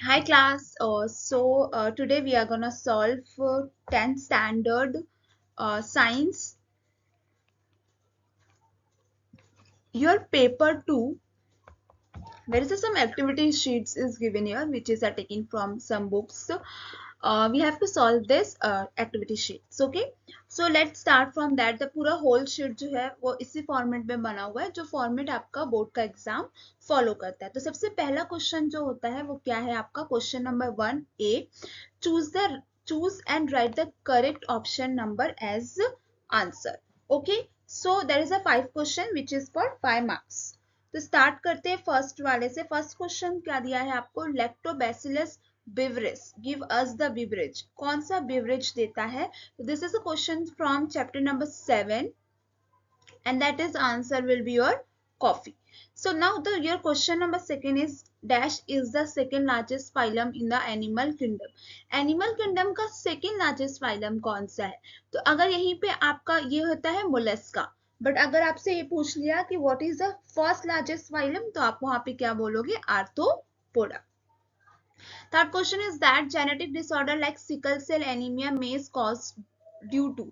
Hi class. Today we are gonna solve 10th standard science. Your paper 2. There is some activity sheets is given here, which is taken from some books. We have to solve this activity sheets. Okay. So let's start from that. The पूरा whole sheet जो है वो इसी format में बना हुआ है जो फॉर्मेट आपका बोर्ड का एग्जाम फॉलो करता है. तो सबसे पहला क्वेश्चन जो होता है वो क्या है आपका question number 1A. choose and write the correct option number as answer. Okay, so there is a 5 question which is for 5 marks. तो स्टार्ट करते हैं फर्स्ट वाले से. फर्स्ट क्वेश्चन क्या दिया है आपको? Lactobacillus beverage give us the beverage. कौन सा beverage देता है? This is a question from chapter number 7 and that is answer will be your coffee. So now your question number second is dash is the second largest phylum in the animal kingdom. Animal kingdom का second largest phylum कौन सा है? तो अगर यहीं पे आपका ये होता है mollusca, बट अगर आपसे ये पूछ लिया कि what is the first largest phylum, तो आप वहां पे क्या बोलोगे? Arthropoda. Third question is that genetic disorder like sickle cell anemia may is caused due to.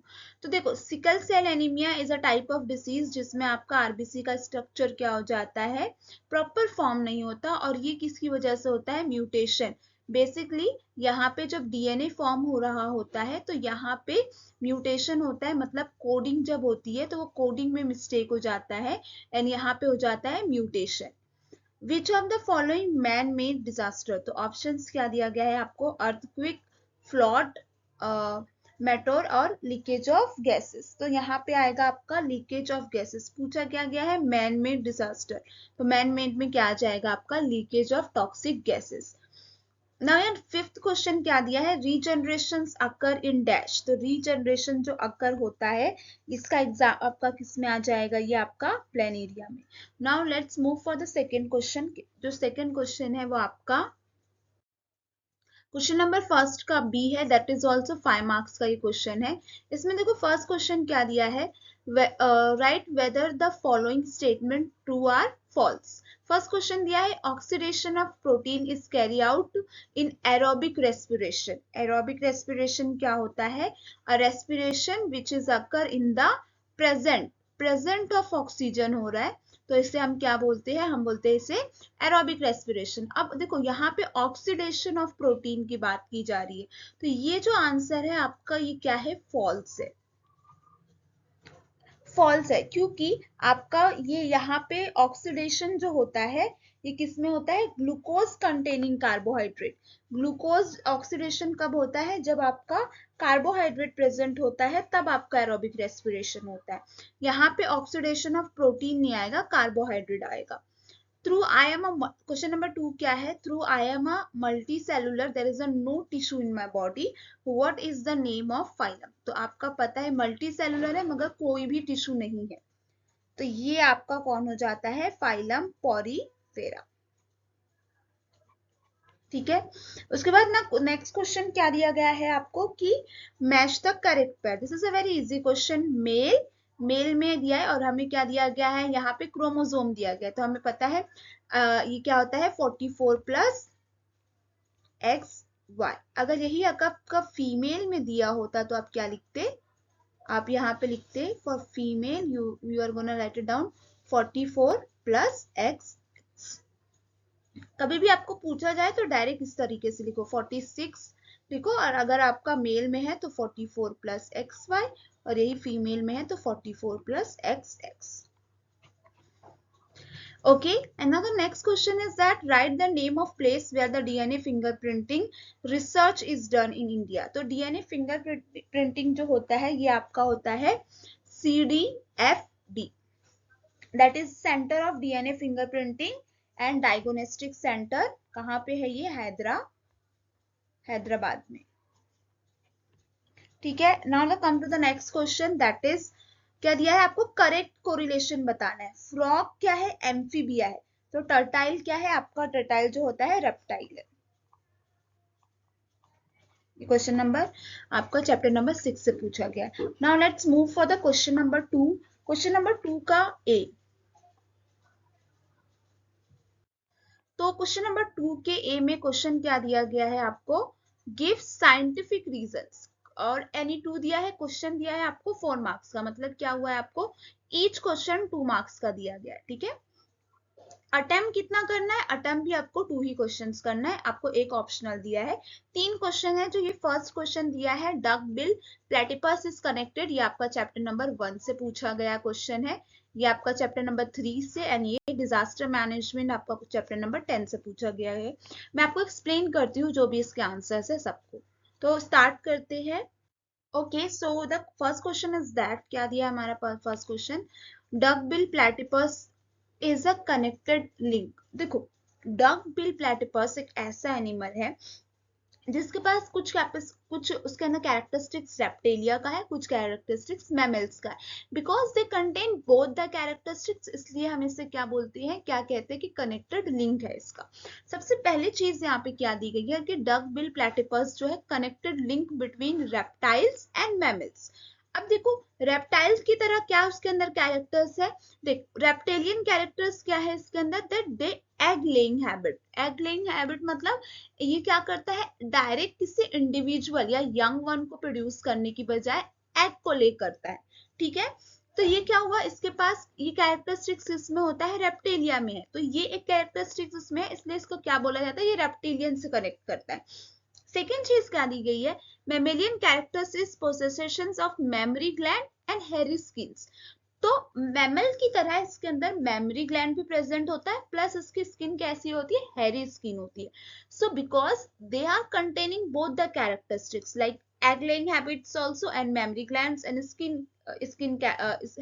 तो देखो sickle cell anaemia is a type of disease जिसमें आपका आरबीसी का स्ट्रक्चर क्या हो जाता है? प्रॉपर फॉर्म नहीं होता. और ये किसकी वजह से होता है? म्यूटेशन. बेसिकली यहाँ पे जब डीएनए फॉर्म हो रहा होता है तो यहाँ पे म्यूटेशन होता है, मतलब कोडिंग जब होती है तो वो कोडिंग में मिस्टेक हो जाता है एंड यहाँ पे हो जाता है mutation. Which of the following man made disaster? तो ऑप्शंस क्या दिया गया है आपको? अर्थक्विक, फ्लड, मेटोर और लीकेज ऑफ गैसेस. तो यहाँ पे आएगा आपका लीकेज ऑफ गैसेस. पूछा क्या गया है? Man made disaster. तो मैन मेड में क्या आ जाएगा आपका? Leakage of toxic gases. Now यार फिफ्थ क्वेश्चन क्या दिया है? Regeneration occur in dash. तो रीजनरेशन जो अकर होता है इसका एग्जाम आपका किस में आ जाएगा? ये आपका प्लेन एरिया में. Now let's move for the second question. जो सेकेंड क्वेश्चन है वो आपका क्वेश्चन नंबर फर्स्ट का बी है. दैट इज ऑल्सो 5 मार्क्स का ये क्वेश्चन है. इसमें देखो फर्स्ट क्वेश्चन क्या दिया है? Right whether the following statement true are false. First question दिया है oxidation of protein is carry out in aerobic respiration. Aerobic respiration क्या होता है? A respiration which is occur in the present of oxygen हो रहा है, तो इसे हम क्या बोलते हैं? हम बोलते हैं इसे एरोबिक रेस्पिरेशन. अब देखो यहाँ पे ऑक्सीडेशन ऑफ प्रोटीन की बात की जा रही है, तो ये जो आंसर है आपका ये क्या है? फॉल्स है. फॉल्स है क्योंकि आपका ये यहाँ पे ऑक्सीडेशन जो होता है ये किस में होता है? Glucose containing carbohydrate. Glucose oxidation कब होता है? जब आपका कार्बोहाइड्रेट प्रेजेंट होता है तब आपका एरोबिक रेस्पिरेशन होता है. यहाँ पे ऑक्सीडेशन ऑफ प्रोटीन नहीं आएगा, कार्बोहाइड्रेट आएगा. Through I am a question number 2 क्या है? Through I am a multicellular there is a no tissue in my body, what is the name of phylum? तो आपका पता है मल्टी सेलुलर है मगर कोई भी टिश्यू नहीं है, तो ये आपका कौन हो जाता है? Phylum Porifera. ठीक है. उसके बाद ना नेक्स्ट क्वेश्चन क्या दिया गया है आपको कि match the correct pair. This is a very easy question. Male male में दिया है और हमें क्या दिया गया है? यहाँ पे क्रोमोसोम दिया गया है, तो हमें पता है ये क्या होता है? 44 प्लस एक्स वाई. अगर यही आपका फीमेल में दिया होता तो आप क्या लिखते? आप यहाँ पे लिखते for female you are gonna write it down 44 plus X. कभी भी आपको पूछा जाए तो डायरेक्ट इस तरीके से लिखो 46 लिखो, और अगर आपका मेल में है तो 44 प्लस एक्स वाई और यही फीमेल में है तो 44 plus x x. Okay, and now the next question is that write the name of place where the DNA fingerprinting research is done in India. तो DNA fingerprinting जो होता है ये आपका होता है CDFD. That is Center of DNA Fingerprinting and Diagnostic Center. कहाँ पे है ये? हैदराबाद में. ठीक है. Now come to the next question, that is क्या दिया है आपको? करेक्ट कोरिलेशन बताना है. फ्रॉग क्या है? एम्फीबिया है. तो टर्टाइल क्या है आपका? टर्टाइल जो होता है रेप्टाइल है. क्वेश्चन नंबर आपका चैप्टर नंबर 6 से पूछा गया. Now let's move for the question number 2. Question number 2 का ए. तो क्वेश्चन नंबर 2 के ए में क्वेश्चन क्या दिया गया है आपको, गिव साइंटिफिक रीजंस, और एनी टू दिया है, क्वेश्चन दिया है आपको 4 मार्क्स का, मतलब क्या हुआ है आपको ईच क्वेश्चन 2 मार्क्स का दिया गया है, ठीक है। अटेम्प्ट कितना करना है, अटेम्प्ट भी आपको 2 ही क्वेश्चंस करना है, आपको एक ऑप्शनल दिया है। 3 क्वेश्चन है, जो ये फर्स्ट क्वेश्चन दिया है duck bill platypus is connected, ये आपका चैप्टर नंबर 1 से पूछा गया क्वेश्चन है, ये आपका चैप्टर नंबर 3 से, एंड ये डिजास्टर मैनेजमेंट आपका चैप्टर नंबर 10 से पूछा गया है। मैं आपको एक्सप्लेन करती हूँ जो भी इसके आंसर्स है सबको। तो स्टार्ट करते हैं। Okay, so the first question is that, क्या दिया हमारा first question, duck bill platypus is a connected link. देखो, डक बिल प्लेटिपस एक ऐसा एनिमल है जिसके पास कुछ उसके अंदर कैरेक्टरिस्टिक्स रेप्टेलिया का है, कुछ कैरेक्टरिस्टिक्स मैमल्स का है। Because they contain both the characteristics, इसलिए हम इसे क्या बोलते हैं, क्या कहते हैं कि कनेक्टेड लिंक है इसका। सबसे पहली चीज यहाँ पे क्या दी गई है कि डक बिल प्लेटिपस जो है connected link between reptiles and mammals. अब देखो, रेप्टाइल्स की तरह क्या उसके अंदर कैरेक्टर्स है, देख रेप्टेलियन कैरेक्टर्स क्या है इसके अंदर, that they egg laying habit. Egg laying habit मतलब ये क्या करता है, डायरेक्ट किसी इंडिविजुअल या यंग वन को प्रोड्यूस करने की बजाय एग को ले करता है, ठीक है। तो ये क्या हुआ, इसके पास ये कैरेक्टरिस्टिक्स इसमें होता है, रेप्टेलिया में है, तो ये एक कैरेक्टरिस्टिक्स इसमें है, इसलिए इसको क्या बोला जाता है, ये रेप्टेलियन से कनेक्ट करता है। सेकेंड चीज क्या दी गई है, mammalian characteristics possessions of mammary gland and hairy skins. तो मैमल की तरह इसके अंदर मेमोरी ग्लैंड भी प्रेजेंट होता है, प्लस इसकी स्किन कैसी होती है, हेयरी स्किन होती है। So because they are containing both the characteristics like egg laying habits also and memory glands and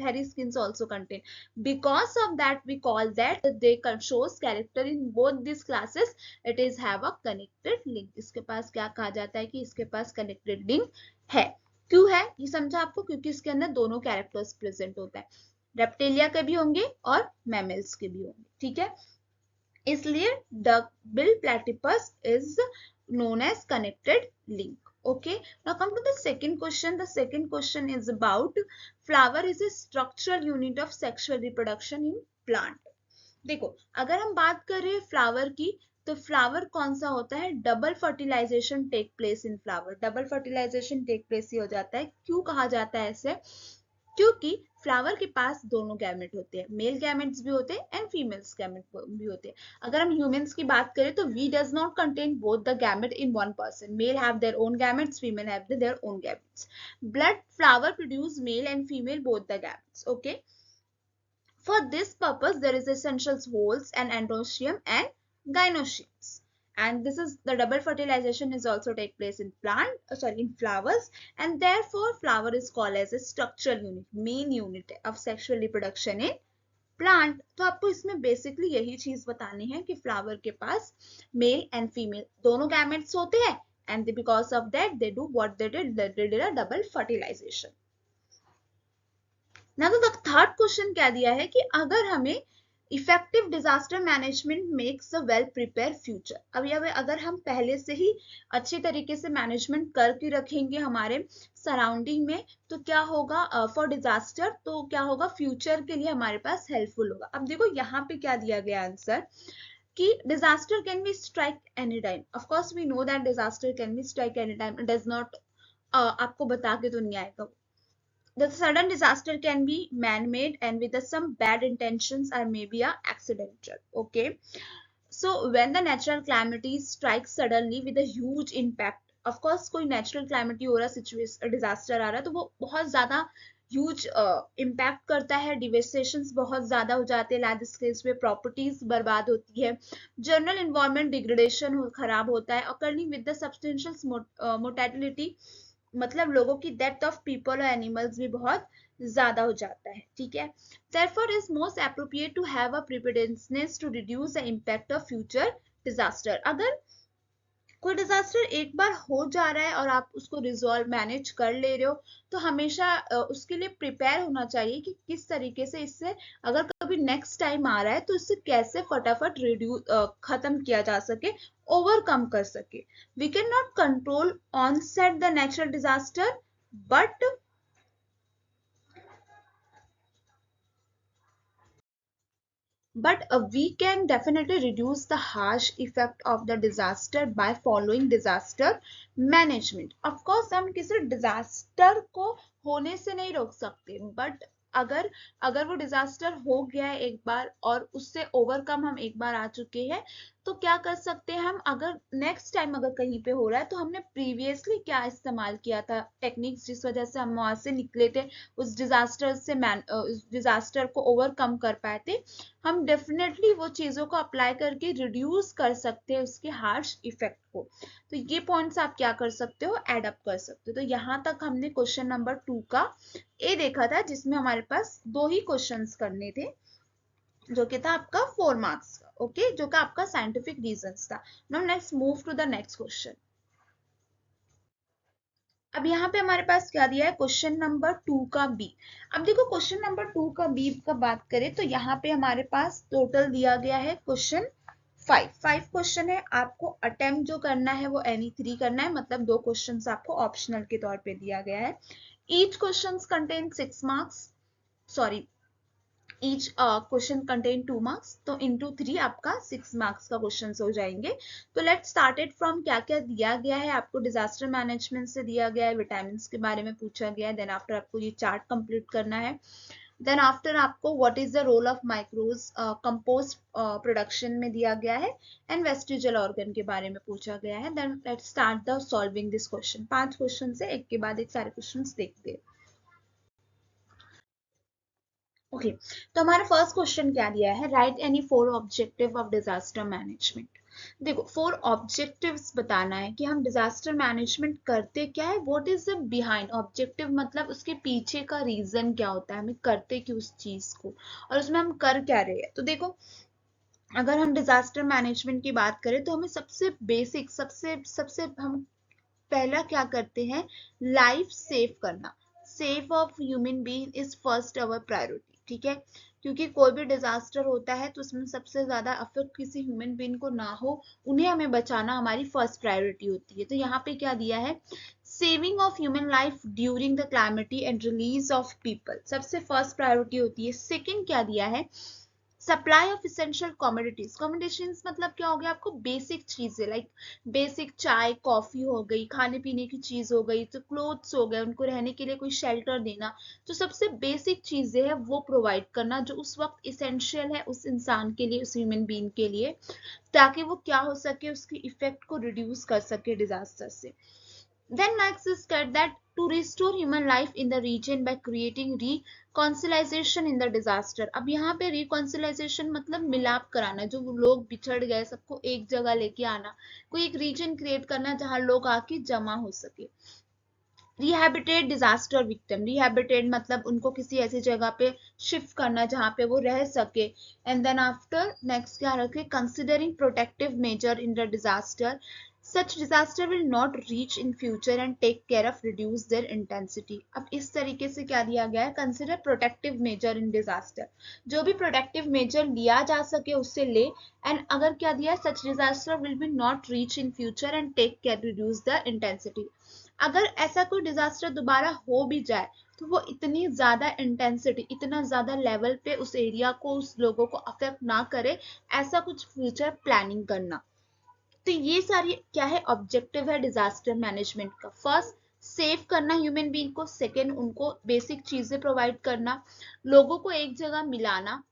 hairy skins also contain. Because of that we call that they shows character in both these classes, it is have a connected link. इसके पास क्या कहा जाता है कि इसके पास connected link है। क्यों है ये समझा आपको, क्योंकि इसके अंदर दोनों कैरेक्टर्स प्रेजेंट होता है, रेप्टेलिया के भी होंगे और मैमल्स के भी होंगे, ठीक है। इसलिए duck bill platypus is known as connected link. Okay, now come to the second question. The second question is about flower is a structural unit of sexual reproduction in plant. देखो, अगर हम बात कर रहे हैं फ्लावर की, तो flower कौन सा होता है, double fertilisation take place in flower. Double fertilisation take place ही हो जाता है। क्यों कहा जाता है ऐसे, क्योंकि फ्लावर के पास दोनों गैमेट होते हैं, मेल गैमेट्स भी होते हैं एंड फीमेल्स गैमेट भी होते हैं। अगर हम ह्यूमंस की बात करें तो we does not contain both the gamete in one person, male have their own gametes, female have their own gametes. Blood flower produce male and female both the gametes, okay. For this purpose, there is essential holes and endometrium and gynoeciums. And this is the double fertilization is also take place in in flowers, and therefore flower is called as a structural unit, main unit of sexual reproduction in plant. तो आपको इसमें basically यही चीज बतानी है कि flower के पास mail and female दोनों गैमेट्स होते हैं, and because of that they do what they did a double fertilization. ना तो थर्ड क्वेश्चन क्या दिया है कि अगर हमें effective disaster management makes a well prepare future. अब ये अगर हम पहले से ही अच्छी तरीके से मैनेजमेंट करके रखेंगे हमारे सराउंडिंग में, तो क्या होगा फॉर डिजास्टर, तो क्या होगा फ्यूचर के लिए हमारे पास हेल्पफुल होगा। अब देखो यहाँ पे क्या दिया गया आंसर कि disaster can be strike anytime. Of course we know that disaster can be strike anytime. It does not आपको बता के तो नहीं आएगा। The sudden disaster can be man-made and with some bad intentions or maybe a accidental. Okay, so when the natural calamities strike suddenly with a huge impact, of course कोई natural calamity हो रहा, situation disaster आ रहा, तो वो बहुत ज्यादा huge impact करता है, डिवेस्टेशंस बहुत ज्यादा हो जाते हैं, लैंडस्केप्स पे प्रॉपर्टीज बर्बाद होती है, जनरल एनवायरनमेंट डिग्रेडेशन खराब होता है, occurring with the substantial mortality, मतलब लोगों की डेथ ऑफ पीपल और एनिमल्स भी बहुत ज्यादा हो जाता है, ठीक है। therefore is most appropriate to have a preparedness to reduce the impact of future disaster. अगर कोई डिजास्टर एक बार हो जा रहा है और आप उसको रिजॉल्व मैनेज कर ले रहे हो, तो हमेशा उसके लिए प्रिपेयर होना चाहिए कि किस तरीके से इससे अगर कभी नेक्स्ट टाइम आ रहा है तो इससे कैसे फटाफट खत्म किया जा सके, ओवरकम कर सके। We can not control on set the natural disaster, but but we can definitely reduce the harsh effect of the disaster by following disaster management. Of course हम किसी disaster को होने से नहीं रोक सकते, but अगर अगर वो डिजास्टर हो गया है एक बार और उससे ओवरकम हम एक बार आ चुके हैं, तो क्या कर सकते हैं हम, अगर नेक्स्ट टाइम अगर कहीं पे हो रहा है तो हमने प्रीवियसली क्या इस्तेमाल किया था टेक्निक्स, जिस वजह से हम वहां से निकले थे, उस डिजास्टर से उस डिजास्टर को ओवरकम कर पाए थे, हम डेफिनेटली वो चीजों को अप्लाई करके रिड्यूस कर सकते हैं उसके हार्श इफेक्ट को। तो ये पॉइंट्स आप क्या कर सकते हो, एड अप कर सकते हो। तो यहाँ तक हमने क्वेश्चन नंबर 2 का ए देखा था, जिसमें हमारे पास 2 ही क्वेश्चंस करने थे, जो कि था आपका 4 मार्क्स का, ओके, जो कि आपका साइंटिफिक रीजंस था। Now next move to the next question. अब यहाँ पे हमारे पास क्या दिया है, क्वेश्चन नंबर 2 का बी। अब देखो क्वेश्चन नंबर 2 का बी का बात करें तो यहाँ पे हमारे पास टोटल दिया गया है क्वेश्चन 5 क्वेश्चन है। आपको अटेम्प्ट जो करना है वो एनी 3 करना है, मतलब 2 क्वेश्चन आपको ऑप्शनल के तौर पे दिया गया है। Each question contain 6 marks, sorry each question contain 2 marks, तो into 3 आपका 6 marks का क्वेश्चन हो जाएंगे। तो लेट्स स्टार्टेड फ्रॉम क्या क्या दिया गया है आपको, डिजास्टर मैनेजमेंट से दिया गया है, विटामिन के बारे में पूछा गया है, देन आफ्टर आपको ये चार्ट कंप्लीट करना है, देन आफ्टर आपको what is the role of microbes compost production में दिया गया है, एंड वेस्टिजल ऑर्गन के बारे में पूछा गया है। Then let's start the solving this question. 5 question से एक के बाद एक सारे क्वेश्चन देखते हैं। ओके तो हमारा फर्स्ट क्वेश्चन क्या दिया है, right any 4 objective of disaster management. देखो 4 ऑब्जेक्टिव्स बताना है कि हम डिजास्टर मैनेजमेंट करते क्या है, what is the behind objective, मतलब उसके पीछे का रीजन क्या होता है, हमें करते क्यों उस चीज को, और उसमें हम कर क्या रहे हैं। तो देखो अगर हम डिजास्टर मैनेजमेंट की बात करें तो हमें सबसे बेसिक सबसे सबसे हम पहला क्या करते हैं, लाइफ सेव करना, save of human being is first our priority, ठीक है, क्योंकि कोई भी डिजास्टर होता है तो उसमें सबसे ज्यादा अफेक्ट किसी ह्यूमन बीइंग को ना हो, उन्हें हमें बचाना हमारी फर्स्ट प्रायोरिटी होती है। तो यहाँ पे क्या दिया है, saving of human life during the calamity and release of people, सबसे फर्स्ट प्रायोरिटी होती है। सेकेंड क्या दिया है, supply of essential commodities, commodities मतलब क्या हो गया, आपको बेसिक चीजें लाइक बेसिक चाय कॉफी हो गई, खाने पीने की चीज हो गई, तो क्लोथ्स हो गए, उनको रहने के लिए कोई शेल्टर देना, जो सबसे बेसिक चीजें हैं वो प्रोवाइड करना, जो उस वक्त इसेंशियल है उस इंसान के लिए, उस ह्यूमन बीइंग के लिए, ताकि वो क्या हो सके, उसकी इफेक्ट को रिड्यूस कर सके डिजास्टर से। Then next is that to restore human life in the region by creating reconciliation in the disaster। अब यहाँ पे reconciliation मतलब मिलाप कराना, जो लोग बिछड़ गए सबको एक जगह लेके आना, कोई एक रीजन क्रिएट करना जहाँ लोग आके जमा हो सके। रिहैबिटेट डिजास्टर विक्टिम, रिहैबिटेट मतलब उनको किसी ऐसी जगह पे शिफ्ट करना जहाँ पे वो रह सके। एंड देन आफ्टर नेक्स्ट क्या रखे, considering protective measure in the disaster, such disaster will not reach in future and take care of reduce their intensity। अब इस तरीके से क्या दिया गया है, consider protective measure in disaster, जो भी प्रोटेक्टिव मेजर लिया जा सके उससे ले, एंड अगर क्या दिया है, such disaster will be not reach in future and take care reduce the intensity. अगर ऐसा कोई डिजास्टर दोबारा हो भी जाए तो वो इतनी ज्यादा इंटेंसिटी, इतना ज्यादा लेवल पे उस एरिया को, उस लोगों को अफेक्ट ना करे, ऐसा कुछ फ्यूचर प्लानिंग करना। तो ये सारी क्या है, ऑब्जेक्टिव है डिजास्टर मैनेजमेंट का। फर्स्ट सेव करना ह्यूमन बीइंग को, सेकेंड उनको बेसिक चीजें प्रोवाइड करना, लोगों को एक जगह मिलाना,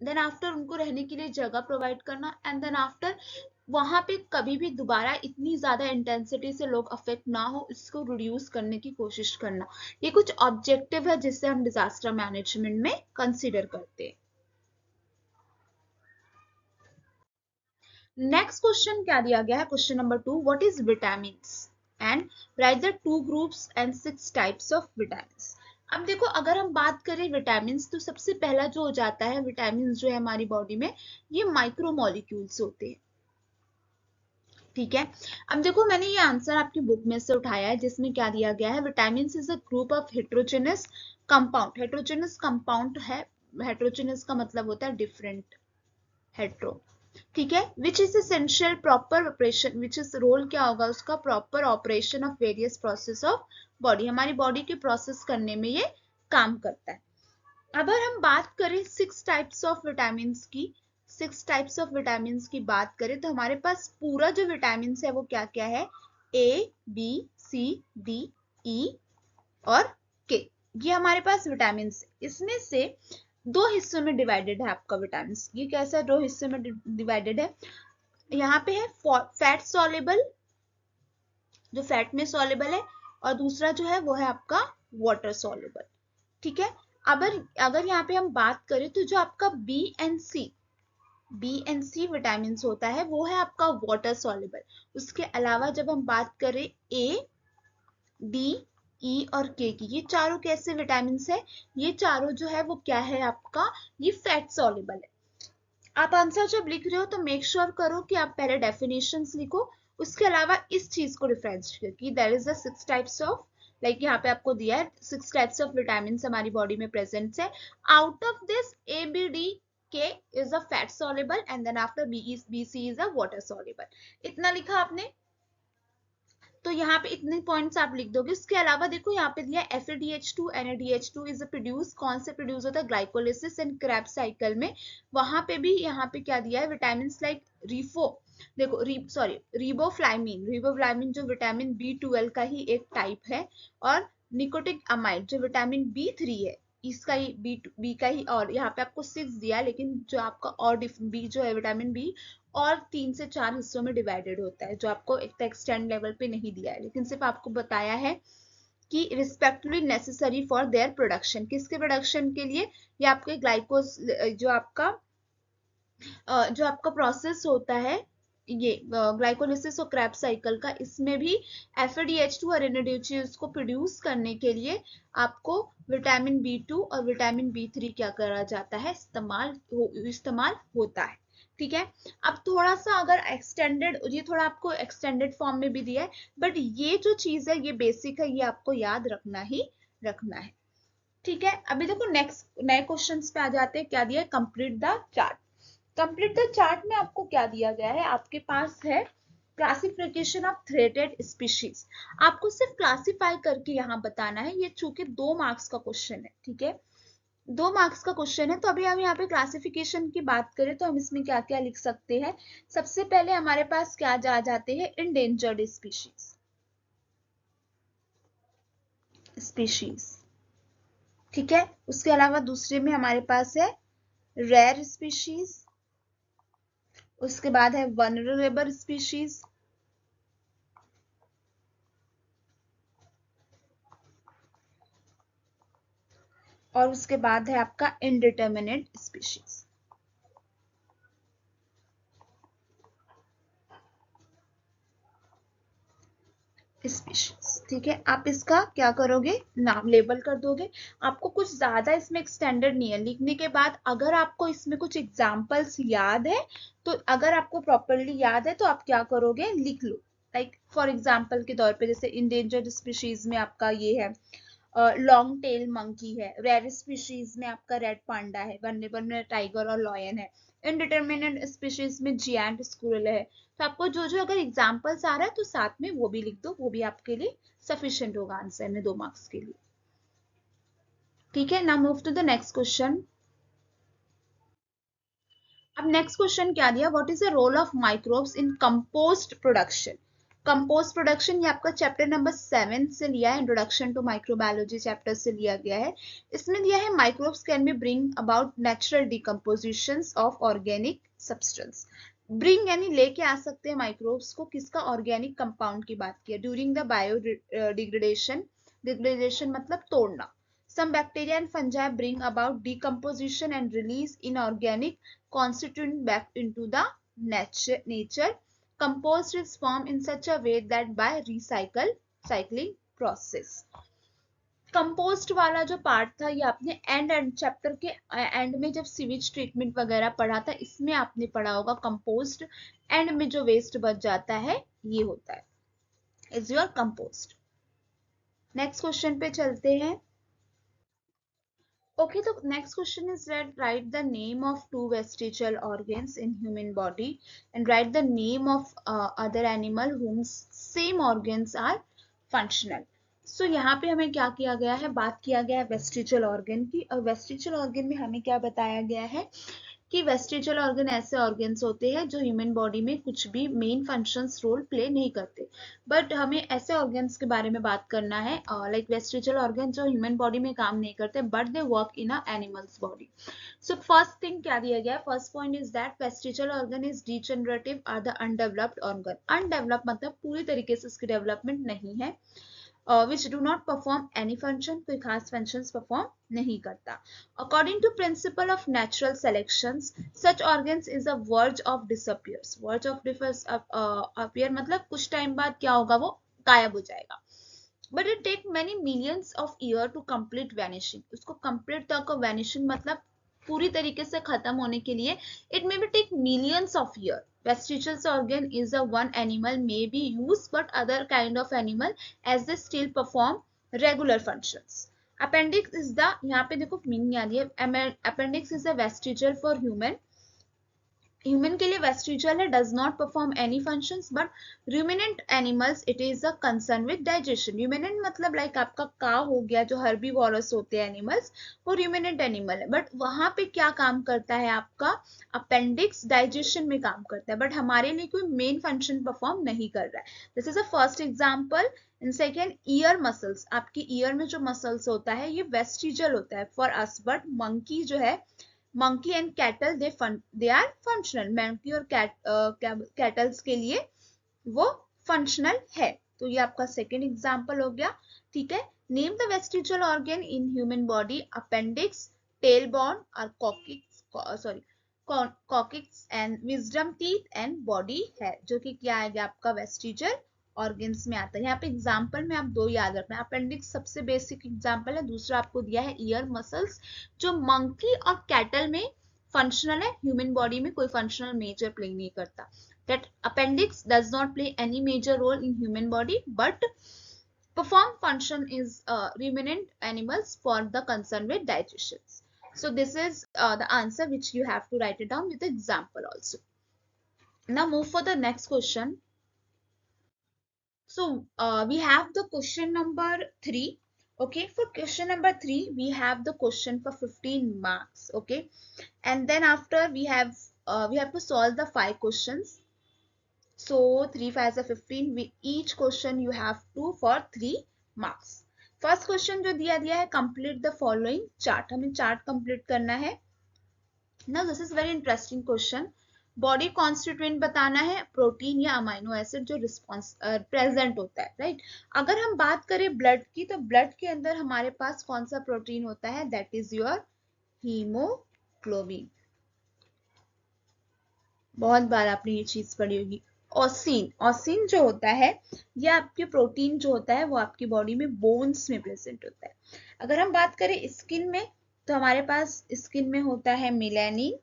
देन आफ्टर उनको रहने के लिए जगह प्रोवाइड करना, एंड देन आफ्टर वहां पे कभी भी दोबारा इतनी ज्यादा इंटेंसिटी से लोग अफेक्ट ना हो, इसको रिड्यूस करने की कोशिश करना। ये कुछ ऑब्जेक्टिव है जिससे हम डिजास्टर मैनेजमेंट में कंसिडर करते हैं। नेक्स्ट क्वेश्चन क्या दिया गया है, question number 2, what is vitamins and right the 2 groups and 6 types of vitamins. अब देखो अगर हम बात करें विटामिन्स, तो सबसे पहला जो हो जाता है विटामिन्स जो है हमारी बॉडी में, ये माइक्रो मॉलिक्यूल्स होते हैं, ठीक है। अब देखो मैंने ये आंसर आपकी बुक में से उठाया है, जिसमें क्या दिया गया है, vitamins is a group of heterogeneous compound, heterogeneous compound है, हेट्रोजेनस का मतलब होता है डिफरेंट, हेट्रो, ठीक है, which is essential proper operation, which is role क्या होगा उसका, proper operation of various process of body, हमारी बॉडी के प्रोसेस करने में ये काम करता है। अगर हम बात करें 6 टाइप्स ऑफ विटामिन की, 6 टाइप्स ऑफ विटामिन की बात करें तो हमारे पास पूरा जो विटामिन है वो क्या क्या है, A B C D E और के, ये हमारे पास विटामिन। इसमें से दो हिस्सों में डिवाइडेड है आपका विटामिन। ये कैसा दो हिस्सों में डिवाइडेड है, यहाँ पे है फैट सॉल्युबल, जो फैट में सॉल्युबल है, और दूसरा जो है वो है आपका वाटर सॉल्युबल। ठीक है, अगर अगर यहाँ पे हम बात करें तो जो आपका बी एंड सी विटामिन होता है वो है आपका वाटर सॉल्युबल। उसके अलावा जब हम बात करें ए डी ई और के की, ये चारों कैसे विटामिन है, ये चारों जो है वो क्या है आपका, ये फैट सॉल्युबल है। आप आंसर जब लिख रहे हो तो मेक श्योर करो कि आप पहले डेफिनेशंस लिखो, उसके अलावा इस चीज को डिफरेंस कि there is the 6 types of, like यहाँ पे आपको दिया है 6 टाइप्स ऑफ विटामिन हमारी बॉडी में प्रेजेंट है। Out of this A B D K is a fat soluble and then after B C is a water soluble. इतना लिखा आपने, तो यहाँ पे इतने पॉइंट्स आप लिख दोगे। इसके अलावा देखो यहाँ पे दिया FADH2 NADH2 इज प्रोड्यूस, कौन से प्रोड्यूस होता है, ग्लाइकोलिसिस एंड क्रेब्स साइकिल में। वहां पे भी यहाँ पे क्या दिया है, विटामिन लाइक रिफो, देखो रिबोफ्लाविन जो विटामिन B12 का ही एक टाइप है, और निकोटिक अमाइड जो विटामिन B3 है, इसका ही बी का ही, और यहाँ पे आपको 6 दिया है, लेकिन जो आपका और बी जो है विटामिन बी और 3 से 4 हिस्सों में डिवाइडेड होता है, जो आपको एक एक्सटेंड लेवल पे नहीं दिया है, लेकिन सिर्फ आपको बताया है कि respectively necessary for their production, किसके प्रोडक्शन के लिए, ये आपके ग्लाइकोज जो आपका प्रोसेस होता है, ये ग्लाइकोलिसिस और क्रैब साइकिल का, इसमें भी FADH2 और NADH को प्रोड्यूस करने के लिए आपको विटामिन B2 और विटामिन B3 क्या करा जाता है, इस्तेमाल होता है। ठीक है, अब थोड़ा सा अगर एक्सटेंडेड, ये थोड़ा आपको एक्सटेंडेड फॉर्म में भी दिया है, बट ये जो चीज है ये बेसिक है, ये आपको याद रखना ही रखना है। ठीक है, अभी देखो नेक्स्ट नए क्वेश्चंस पे आ जाते हैं। क्या दिया है, complete the chart. Complete the chart में आपको क्या दिया गया है, आपके पास है क्लासिफिकेशन ऑफ थ्रेटेड स्पीशीज। आपको सिर्फ क्लासिफाई करके यहाँ बताना है, ये चूंकि 2 मार्क्स का क्वेश्चन है। ठीक है, 2 मार्क्स का क्वेश्चन है, तो अभी हम यहाँ पे क्लासिफिकेशन की बात करें तो हम इसमें क्या क्या लिख सकते हैं। सबसे पहले हमारे पास क्या जा जाते हैं, इंडेंजर्ड स्पीशीज। ठीक है, उसके अलावा दूसरे में हमारे पास है रेयर स्पीशीज, उसके बाद है वनरेबल स्पीशीज, और उसके बाद है आपका इनडिटर्मिनेट स्पीशीज। ठीक है, आप इसका क्या करोगे, नाम लेबल कर दोगे। आपको कुछ ज्यादा इसमें एक्सटेंडेड नहीं है, लिखने के बाद अगर आपको इसमें कुछ एग्जांपल्स याद है, तो अगर आपको प्रॉपरली याद है तो आप क्या करोगे, लिख लो। लाइक फॉर एग्जांपल के तौर पे जैसे इंडेंजर्ड स्पीशीज में आपका ये है लॉन्ग टेल मंकी है, रेयर स्पीशीज में आपका रेड पांडा है, वनरेबल में टाइगर और लॉयन है, इनडिटर्मिनेट स्पीशीज में जियांट स्क्विरल है। तो आपको जो जो अगर एग्जांपल्स आ रहा है तो साथ में वो भी लिख दो, वो भी आपके लिए सफिशिएंट होगा आंसर में 2 मार्क्स के लिए। ठीक है, now move to the next question. अब नेक्स्ट क्वेश्चन क्या दिया, what is the role of microbes in compost production. Compost production ये आपका चैप्टर नंबर 7 से लिया है, इंट्रोडक्शन टू माइक्रोबायोलॉजी चैप्टर से लिया गया है। इसमें दिया है microbes can be bring about natural decomposition of organic substance. Bring यानी लेके आ सकते हैं माइक्रोब्स को, किसका, ऑर्गेनिक कंपाउंड की बात की है, ड्यूरिंग द बायो डिग्रेडेशन मतलब तोड़ना। Some bacteria and fungi bring about decomposition and release inorganic constituent back into the nature. Compost is formed in such a way that by cycling process. Compost वाला जो part था ये आपने and chapter के and में जब sewage treatment वगैरह पढ़ा था, इसमें आपने पढ़ा होगा कंपोस्ट एंड में जो वेस्ट बच जाता है ये होता है, is your compost. Next question पे चलते हैं। Okay, the next question is that write the name of 2 vestigial organs in human body and write the name of other animal whose same organs are functional. सो यहाँ पे हमें क्या किया गया है, बात किया गया है वेस्टिजियल ऑर्गन की। और वेस्टिजियल ऑर्गन में हमें क्या बताया गया है कि वेस्टिजियल ऑर्गन ऐसे ऑर्गन्स होते हैं जो ह्यूमन बॉडी में कुछ भी मेन फंक्शंस रोल प्ले नहीं करते, बट हमें ऐसे ऑर्गन्स के बारे में बात करना है लाइक वेस्टिजियल ऑर्गन जो ह्यूमन बॉडी में काम नहीं करते but they work in a animals body. So first thing क्या दिया गया है, first point is that vestigial organ is degenerative are the undeveloped organ. Undevelop मतलब पूरी तरीके से उसकी डेवलपमेंट नहीं है, which do not perform any function, कोई खास functions perform नहीं करता। According to principle of natural selections, such organs is a verge of disappears. Verge of appear मतलब कुछ टाइम बाद क्या होगा, वो गायब हो जाएगा। But it take many millions of year to complete vanishing. उसको complete तक vanishing मतलब पूरी तरीके से खत्म होने के लिए it may be take millions of year. Vestigial organ is a one animal may be used but other kind of animal as they still perform regular functions. Appendix is the, यहाँ पे देखो मीनिंग आ रही है, appendix is a vestigial for human. Human के लिए vestigial है, does not perform any functions, but ruminant animals it is a concern with digestion. Ruminant मतलब like आपका काव हो गया, जो हर्बीवोरस होते हैं एनिमल्स, वो रूमिनेंट एनिमल है, बट वहां पे क्या काम करता है, आपका अपेंडिक्स डाइजेशन में काम करता है, बट हमारे लिए कोई मेन फंक्शन परफॉर्म नहीं कर रहा है। This is a first example. In second, year muscles, आपकी ईयर में जो मसल्स होता है ये वेस्टिजियल होता है फॉर अस, बट मंकी जो है, monkey and cattle they are functional। monkey और कैटल्स के लिए वो फंक्शनल है। तो ये आपका सेकेंड एग्जांपल हो गया, ठीक है। Name the vestigial organ in human body. Appendix, tail bone और coccyx and wisdom teeth and body है, जो कि क्या आएगा आपका वेस्टिजियल ऑर्गन्स में आता है। यहाँ पे एग्जाम्पल में आप दो याद रखना है, अपेंडिक्स सबसे बेसिक एग्जाम्पल है, दूसरा आपको दिया है ईयर मसल्स, जो मंकी और कैटल में फंक्शनल है, ह्यूमन बॉडी में कोई फंक्शनल मेजर प्ले नहीं करता। That appendix does not play any major role in human body but perform function is ruminant animals for the concern with digestion. So this is the answer which you have to write it down with the example also. Now move for the next question. So we have the question number 3. Okay, for question number 3 we have the question for 15 marks. Okay, and then after we have to solve the 5 questions. So 3 5 are 15. Each question you have to for 3 marks. First question जो दिया है, complete the following chart. हमें chart complete करना है। Now this is very interesting question. Body constituent बताना है, protein या amino acid जो रिस्पॉन्स प्रेजेंट होता है, राइट। अगर हम बात करें ब्लड की, तो ब्लड के अंदर हमारे पास कौन सा प्रोटीन होता है, दैट इज योर हीमोग्लोबिन। बहुत बार आपने ये चीज पढ़ी होगी। ऑसिन, ऑसिन जो होता है ये आपके प्रोटीन जो होता है वो आपकी बॉडी में बोन्स में प्रेजेंट होता है। अगर हम बात करें स्किन में, तो हमारे पास स्किन में होता है मेलानिन,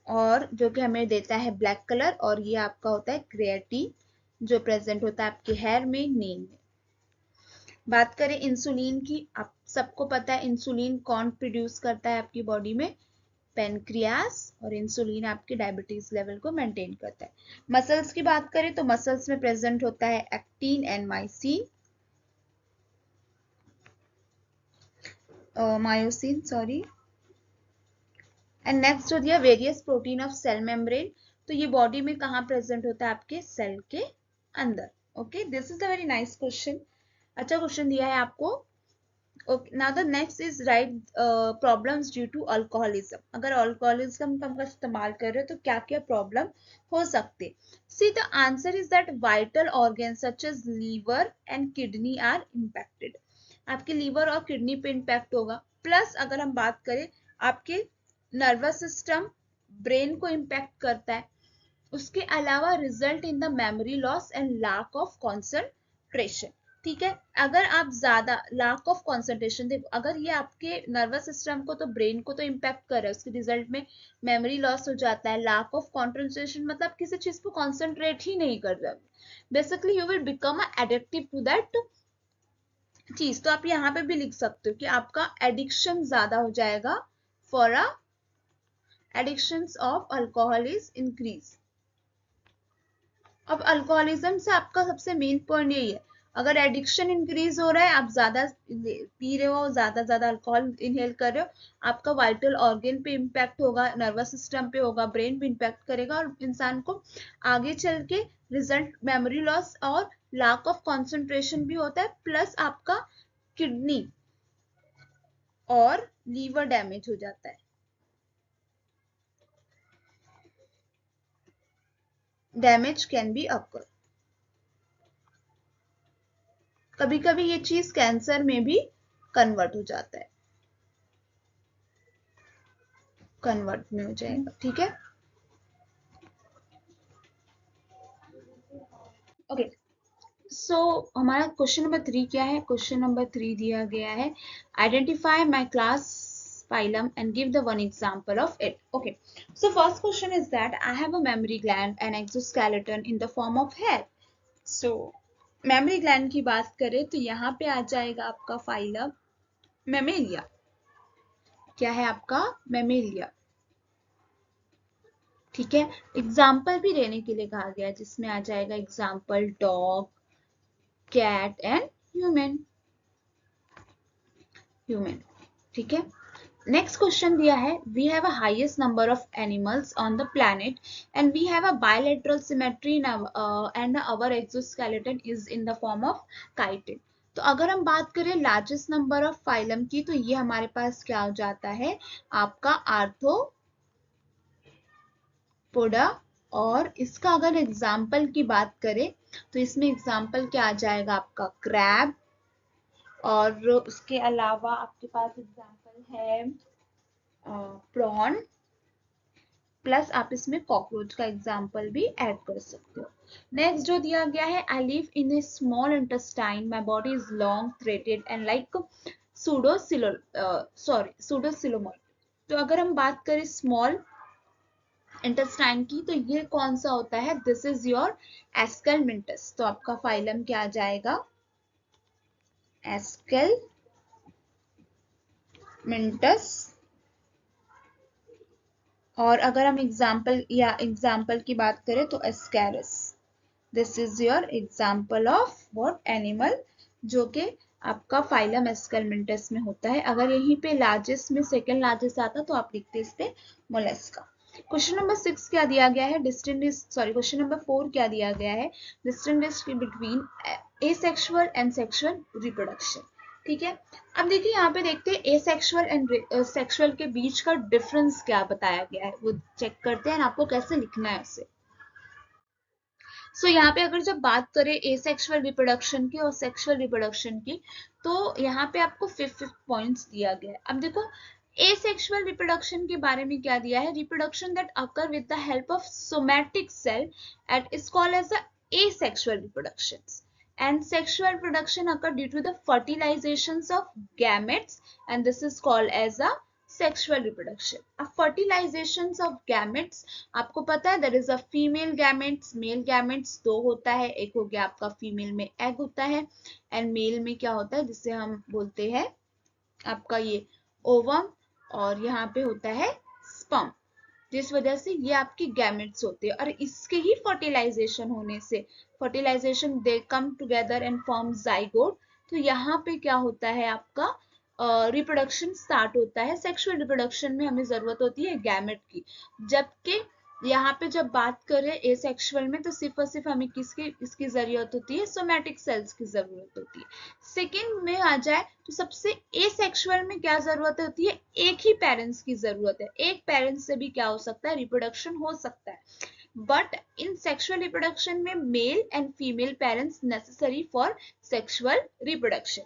और जो कि हमें देता है ब्लैक कलर, और ये आपका होता है क्रिएटिन जो प्रेजेंट होता है आपके हेयर में, नेल में। बात करें इंसुलिन की, आप सबको पता है इंसुलिन कौन प्रोड्यूस करता है आपकी बॉडी में, पेनक्रियास, और इंसुलिन आपके डायबिटीज लेवल को मेंटेन करता है। मसल्स की बात करें तो मसल्स में प्रेजेंट होता है actin and myosin sorry. And next जो दिया various protein of cell membrane, तो ये बॉडी में कहाँ प्रेजेंट होता है, आपके सेल के अंदर। Okay, this is a very nice question, अच्छा क्वेश्चन दिया है आपको। Okay, now the next is right problems due to alcoholism. अगर अल्कोहलिज्म का इस्तेमाल कर रहे हो तो क्या क्या प्रॉब्लम हो सकते। See the answer is that vital organ such as liver and kidney are impacted. आपके लीवर और किडनी पे इम्पैक्ट होगा, प्लस अगर हम बात करें आपके नर्वस सिस्टम, ब्रेन को इम्पैक्ट करता है। उसके अलावा result in the memory loss and lack of concentration. ठीक है, अगर आप ज्यादा लैक ऑफ कंसंट्रेशन, देखो अगर ये आपके नर्वस सिस्टम को तो ब्रेन को तो इम्पैक्ट कर रहा है, उसके रिजल्ट में मेमोरी लॉस हो जाता है। लैक ऑफ कंसंट्रेशन मतलब किसी चीज को कंसंट्रेट ही नहीं कर रहा, basically you will become addictive to that चीज। तो आप यहाँ पे भी लिख सकते हो कि आपका एडिक्शन ज्यादा हो जाएगा, for a addictions of alcohol is increase। अब अल्कोहलिज्म से आपका सबसे मेन पॉइंट यही है, अगर एडिक्शन इंक्रीज हो रहा है, आप ज्यादा पी रहे हो, ज्यादा अल्कोहल इनहेल कर रहे हो, आपका वाइटल ऑर्गन पे इम्पैक्ट होगा, नर्वस सिस्टम पे होगा, ब्रेन पे इम्पैक्ट करेगा और इंसान को आगे चल के रिजल्ट मेमोरी लॉस और लैक ऑफ कंसंट्रेशन भी होता है, प्लस आपका किडनी और लीवर डैमेज हो जाता है। Damage can be occur. कभी कभी ये चीज कैंसर में भी कन्वर्ट हो जाता है, कन्वर्ट में हो जाएगा। ठीक है, ओके। सो हमारा क्वेश्चन नंबर 3 क्या है? क्वेश्चन नंबर 3 दिया गया है, identify my class phylum and give the one example of it. Okay, so first question is that I have a mammary gland and exoskeleton in the form of hair. So memory gland की बात करें तो यहाँ पे आ जाएगा आपका phylum Mammalia. क्या है आपका? मेमेलिया। ठीक है, एग्जाम्पल भी देने के लिए कहा गया है, जिसमें आ जाएगा example dog, cat and human. Human, ठीक है। नेक्स्ट क्वेश्चन दिया है, we have a highest number of animals on the planet and we have a bilateral symmetry and our exoskeleton is in the form of chitin. तो अगर हम बात करें largest number of phylum की, तो ये हमारे पास क्या हो जाता है? आपका आर्थ्रोपोडा। और इसका अगर एग्जाम्पल की बात करें तो इसमें एग्जाम्पल क्या आ जाएगा? आपका क्रैब, और उसके अलावा आपके पास एग्जाम्पल है प्रॉन, प्लस आप इसमें कॉकरोच का एग्जाम्पल भी ऐड कर सकते हो। नेक्स्ट जो दिया गया है, I live in a small intestine, my body is long threaded and like pseudocoelomate. तो अगर हम बात करें स्मॉल इंटेस्टाइन की, तो ये कौन सा होता है? This is your aschelminthes. तो आपका फाइलम क्या आ जाएगा? एस्केलमेंटस। और अगर हम एग्जाम्पल की बात करें तो ascaris. This is your example of what animal, जो कि आपका फाइलम एस्केलमेंटस में होता है। अगर यहीं पे लार्जेस्ट में सेकंड लार्जेस्ट आता तो आप लिखते इस पे मोलस्का। क्वेश्चन नंबर 6 क्या दिया गया है? क्वेश्चन नंबर 4 क्या दिया गया है? Distinguish between asexual and sexual reproduction. ठीक है, अब देखिए यहाँ पे देखते हैं एसेक्सुअल एंड सेक्सुअल के बीच का डिफरेंस क्या बताया गया है, वो चेक करते हैं आपको कैसे लिखना है उसे। सो यहाँ पे अगर जब बात करें एसेक्सुअल रिप्रोडक्शन की और सेक्सुअल रिप्रोडक्शन की, तो यहाँ पे आपको 5 पॉइंट्स दिया गया है। अब देखो, एसेक्सुअल रिप्रोडक्शन के बारे में क्या दिया है? Reproduction that occur with the help of somatic cell it is called as the asexual reproductions, and sexual reproduction occur due to the fertilizations of gametes, and this is called as a sexual reproduction. अब fertilizations of gametes, आपको पता है there is a female gametes, male gametes दो होता है, एक हो गया आपका फीमेल में एग होता है, एंड मेल में क्या होता है जिसे हम बोलते हैं आपका ये ओवम, और यहाँ पे होता है स्पर्म, जिस वजह से ये आपके गैमेट्स होते हैं। और इसके ही फर्टिलाइजेशन होने से, fertilisation they come together and form zygote, तो यहाँ पे क्या होता है आपका रिप्रोडक्शन स्टार्ट होता है। सेक्सुअल रिप्रोडक्शन में हमें जरूरत होती है गैमेट की, जबकि यहाँ पे जब बात करें एसेक्सुअल में तो सिर्फ और सिर्फ हमें इसकी जरूरत होती है, सोमैटिक सेल्स की जरूरत होती है। सेकेंड में आ जाए तो सबसे एसेक्सुअल में क्या जरूरत होती है? एक ही पेरेंट्स की जरूरत है, एक पेरेंट्स से भी क्या हो सकता है? रिप्रोडक्शन हो सकता है। बट इन सेक्सुअल रिप्रोडक्शन में male and female parents necessary for sexual reproduction,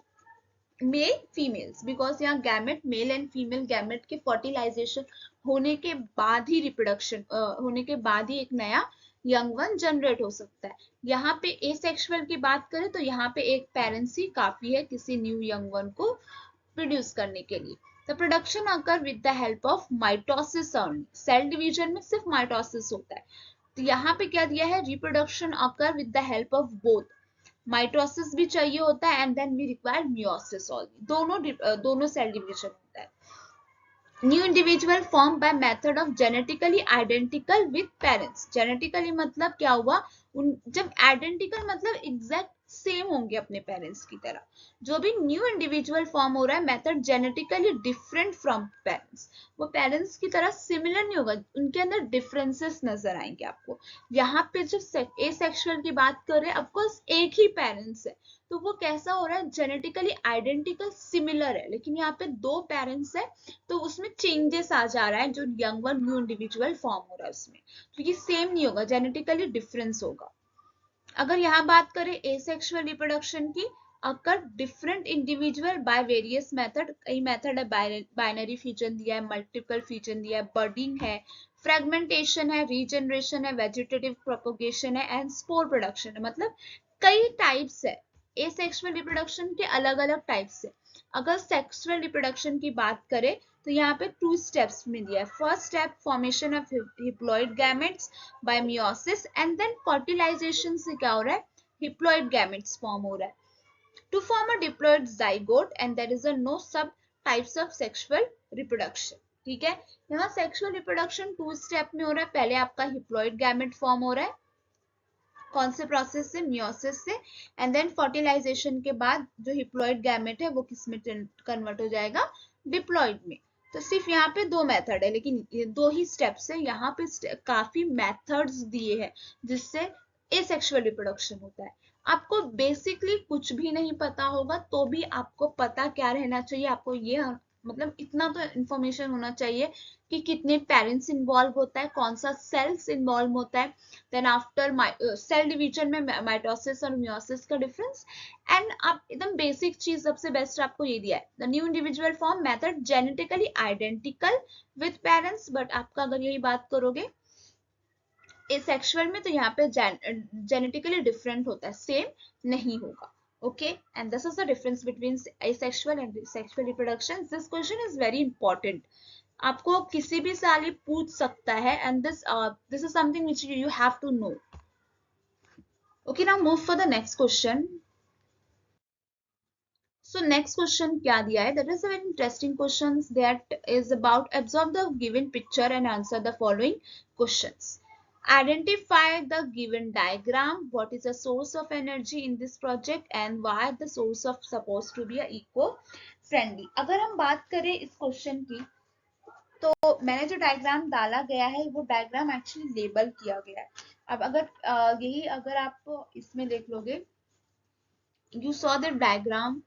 male females, because यहाँ gamete, male and female gamete के फर्टिलाइजेशन होने के बाद ही रिप्रोडक्शन होने के बाद ही एक नया यंग वन जनरेट हो सकता है। यहाँ पे एसेक्सुअल की बात करें तो यहाँ पे एक पेरेंट्स ही काफी है किसी न्यू यंग वन को प्रोड्यूस करने के लिए। The production occur with the help of mitosis only, cell division में सिर्फ माइटोसिस होता है। तो यहाँ पे क्या दिया है? Reproduction occur with the help of both, mitosis भी चाहिए होता है and then we require meiosis also, दोनों सेल डिवीजन होता है। New individual form by method of genetically identical with parents. Genetically मतलब क्या हुआ? जब आइडेंटिकल मतलब एग्जैक्ट सेम होंगे अपने पेरेंट्स की तरह। जो भी न्यू इंडिविजुअल फॉर्म हो रहा है method genetically different from parents, वो पेरेंट्स की तरह सिमिलर नहीं होगा, उनके अंदर डिफरेंसेस नजर आएंगे आपको। यहाँ पे जब एसेक्सुअल की बात कर रहे हैं, ऑफकोर्स एक ही पेरेंट्स है, तो वो कैसा हो रहा है, जेनेटिकली आइडेंटिकल सिमिलर है, लेकिन यहाँ पे दो पेरेंट्स है तो उसमें चेंजेस आ जा रहा है, जो young one new individual form हो रहा है उसमें, तो ये सेम नहीं होगा, जेनेटिकली डिफरेंस होगा। अगर यहाँ बात करें एसेक्सुअल रिप्रोडक्शन की, अगर different individual by various method, कई मेथड है, बाइनरी फ्यूजन दिया है, मल्टीपल फ्यूजन दिया है, बर्डिंग है, फ्रेगमेंटेशन है, रीजनरेशन है, वेजिटेटिव प्रोपोगेशन है एंड स्पोर प्रोडक्शन है, मतलब कई टाइप्स है। एसेक्सुअल रिप्रोडक्शन के अलग अलग टाइप्स है। अगर सेक्सुअल रिप्रोडक्शन की बात करें तो यहाँ पे 2 स्टेप्स में दिया है। First step formation of haploid gametes by meiosis and then fertilisation से क्या हो रहा है, हिप्लॉइड गैमेट्स फॉर्म हो रहा है to form a diploid zygote and there is a no sub types of sexual reproduction। ठीक है, यहाँ सेक्सुअल रिप्रोडक्शन 2 स्टेप में हो रहा है। पहले आपका हिप्लॉइड गैमेट फॉर्म हो रहा है, कौन से प्रोसेस से, मियोसिस से, एंड देन फर्टिलाइजेशन के बाद जो हिप्लॉइड गैमेट है वो किस में कन्वर्ट हो जाएगा, डिप्लॉइड में। तो सिर्फ यहाँ पे 2 मेथड है, लेकिन ये 2 ही स्टेप्स है, यहाँ पे काफी मेथड्स दिए हैं जिससे एसेक्सुअल रिप्रोडक्शन होता है। आपको बेसिकली कुछ भी नहीं पता होगा तो भी आपको पता क्या रहना चाहिए, आपको ये मतलब इतना तो इंफॉर्मेशन होना चाहिए कि कितने पेरेंट्स इन्वॉल्व होता है, कौन सा सेल्स इन्वॉल्व होता है, देन आफ्टर सेल डिवीजन में माइटोसिस और मियोसिस का डिफरेंस, एंड आप एकदम बेसिक चीज सबसे बेस्ट आपको ये दिया है, the new individual form method genetically identical with parents, but आपका अगर यही बात करोगे एसेक्सुअल में तो यहाँ पे जेनेटिकली डिफरेंट होता है, सेम नहीं होगा। Okay, and this is the difference between asexual and sexual reproduction। This question is very important, आपको किसी भी साल ये पूछ सकता है, and this is something which you have to know. Okay, now move for the next question. So next question क्या दिया है, that is a very interesting question that is about observe the given picture and answer the following questions. Identify the given diagram, what is the source of energy in this project and why the source of supposed to be a eco friendly। अगर हम बात करें इस question की, तो मैंने जो diagram डाला गया है वो डायग्राम एक्चुअली लेबल किया गया है। अब अगर यही अगर आप इसमें देख लोगे, you saw the diagram